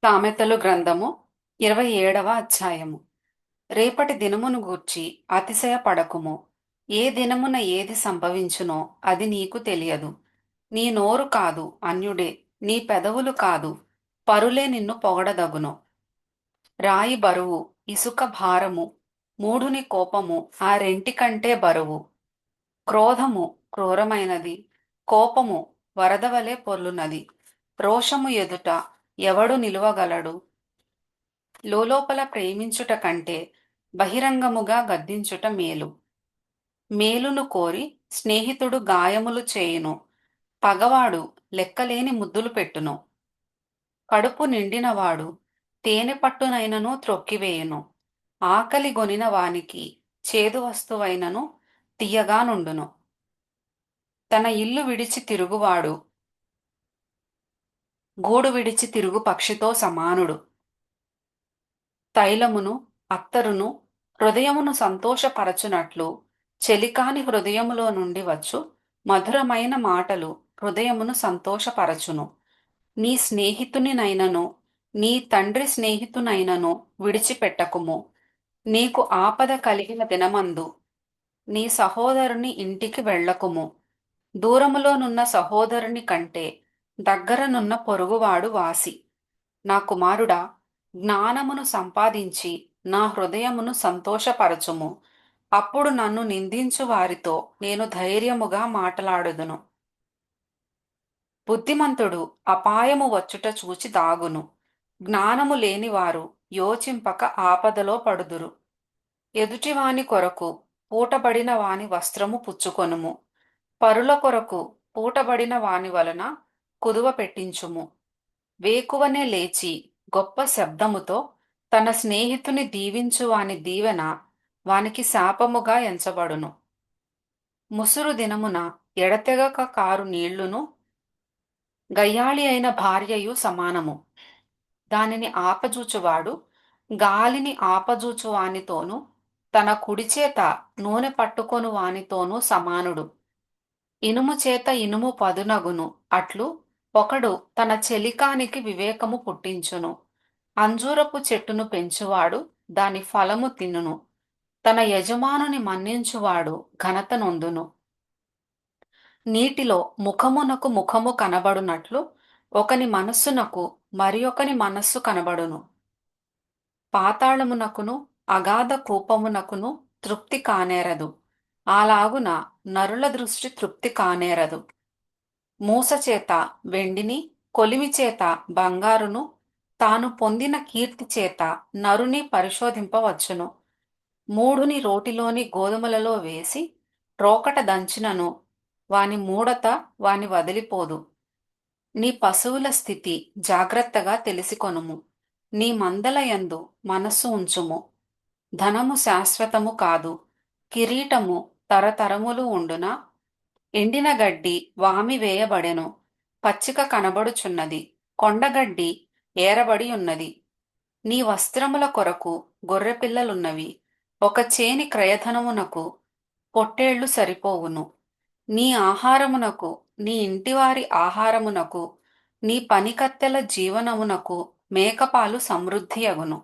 సామెతలు గ్రంథము 27వ అధ్యాయము. రేపటి దినమును గూర్చి అతిశయపడకుము. ఏ దినమున ఏది సంభవించునో అది నీకు తెలియదు. నీ నోరు కాదు అన్యుడే, నీ పెదవులు కాదు పరులే నిన్ను పొగడదగును. రాయి బరువు, ఇసుక భారము, మూఢుని కోపము ఆ రెంటికంటే బరువు. క్రోధము క్రూరమైనది, కోపము వరదవలె పొర్లునది. రోషము ఎదుట ఎవడు నిలువగలడు? లోలోపల ప్రేమించుట కంటే బహిరంగముగా గద్దించుట మేలు. మేలును కోరి స్నేహితుడు గాయములు చేయును, పగవాడు లెక్కలేని ముద్దులు పెట్టును. కడుపు నిండినవాడు తేనె పట్టునైనను త్రొక్కివేయును, ఆకలి గొనిన వానికి చేదు వస్తువైనను తియ్యగా నుండును. తన ఇల్లు విడిచి తిరుగువాడు గూడు విడిచి తిరుగు పక్షితో సమానుడు. తైలమును అత్తరును హృదయమును సంతోషపరచునట్లు చెలికాని హృదయములో నుండి వచ్చు మధురమైన మాటలు హృదయమును సంతోషపరచును. నీ స్నేహితునినైనను నీ తండ్రి స్నేహితునైనను విడిచిపెట్టకుము. నీకు ఆపద కలిగిన దినమందు నీ సహోదరుని ఇంటికి వెళ్ళకుము. దూరములోనున్న సహోదరుని కంటే దగ్గరనున్న పొరుగువాడు వాసి. నా కుమారుడా, జ్ఞానమును సంపాదించి నా హృదయమును సంతోషపరచుము. అప్పుడు నన్ను నిందించు వారితో నేను ధైర్యముగా మాటలాడుదును. బుద్ధిమంతుడు అపాయము వచ్చుట చూచి దాగును. జ్ఞానము లేనివారు యోచింపక ఆపదలో పడుదురు. ఎదుటివాని కొరకు పూటబడిన వాని వస్త్రము పుచ్చుకొనుము. పరుల కొరకు పూటబడిన వాని వలన కుదువ పెట్టించుము. వేకువనే లేచి గొప్ప శబ్దముతో తన స్నేహితుని దీవించు వాని దీవెన వానికి శాపముగా ఎంచబడును. ముసురు దినమున ఎడతెగక కారు నీళ్లును గయ్యాళి అయిన భార్యయు సమానము. దానిని ఆపజూచువాడు గాలిని ఆపజూచు వానితోనూ తన కుడిచేత నూనె పట్టుకొను వానితోనూ సమానుడు. ఇనుము చేత ఇనుము పదునగును అట్లు ఒకడు తన చెలికానికి వివేకము పుట్టించును. అంజూరపు చెట్టును పెంచువాడు దాని ఫలము తినును. తన యజమానుని మన్నించువాడు ఘనత నొందును. నీటిలో ముఖమునకు ముఖము కనబడునట్లు ఒకని మనస్సునకు మరి ఒకని మనస్సు కనబడును. పాతాళమునకును అగాధ కూపమునకును తృప్తి కానేరదు. అలాగున నరుల దృష్టి తృప్తి కానేరదు. మూస చేత వెండిని, కొలిమి చేత బంగారును, తాను పొందిన కీర్తి చేత నరుని పరిశోధింపవచ్చును. మూఢుని రోటిలోని గోధుమలలో వేసి రోకట దంచినను వాని మూఢత వాని వదిలిపోదు. నీ పశువుల స్థితి జాగ్రత్తగా తెలిసికొనుము. నీ మందల యందు మనస్సు ఉంచుము. ధనము శాశ్వతము కాదు, కిరీటము తరతరములు ఉండునా? ఎండిన గడ్డి వామి వేయబడెను, పచ్చిక కనబడుచున్నది, కొండగడ్డి ఏరబడి ఉన్నది. నీ వస్త్రముల కొరకు గొర్రెపిల్లలున్నవి, ఒక చేని క్రయధనమునకు పొట్టేళ్లు సరిపోవును. నీ ఆహారమునకు, నీ ఇంటివారి ఆహారమునకు, నీ పనికత్తెల జీవనమునకు మేకపాలు సమృద్ధియగును.